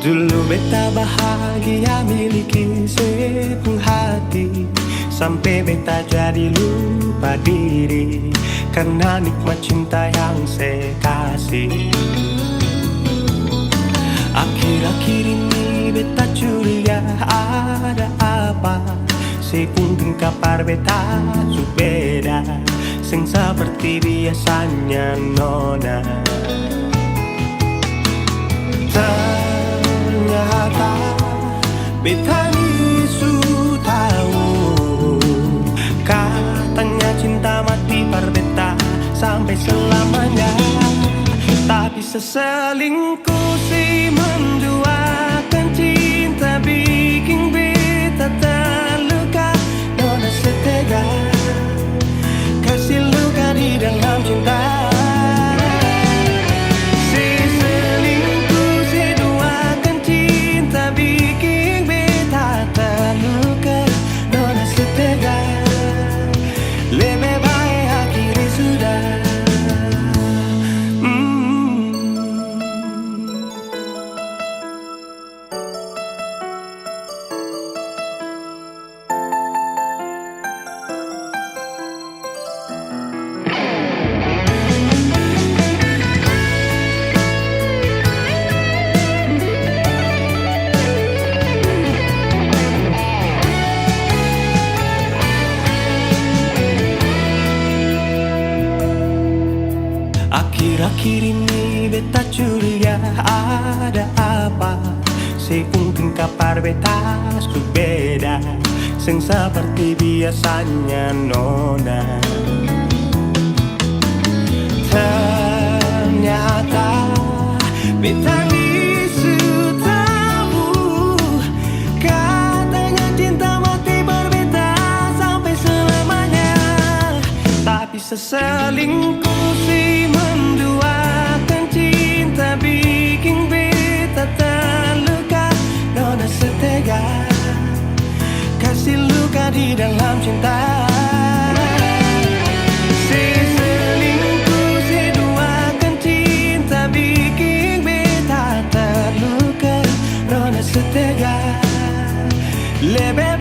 Dulu beta bahagia miliki sepenuh hati, sampai beta jadi lupa diri karena nikmat cinta yang saya kasih. Akhir-akhir ini beta curiga ada apa, sekunting kapar beta su beda, sing seperti biasanya nona. Ternyata beta ni su tahu, katanya cinta mati par beta sampai selamanya. Tapi seselingkuh si menduakan cinta bikin beta terluka. Nona setega kasih luka di dalam cinta. Akhir-akhir ini beta curiga ada apa, sekunting kapar beta su beda, sing seperti biasanya nona. Ternyata beta ni su tahu, katanya cinta mati berbeda sampai selamanya. Tapi seselingkuh si menduakan cinta bikin beta terluka. Nona setega kasih luka di dalam cinta. Seselingkuh si duakan cinta bikin beta terluka. Nona setega lebih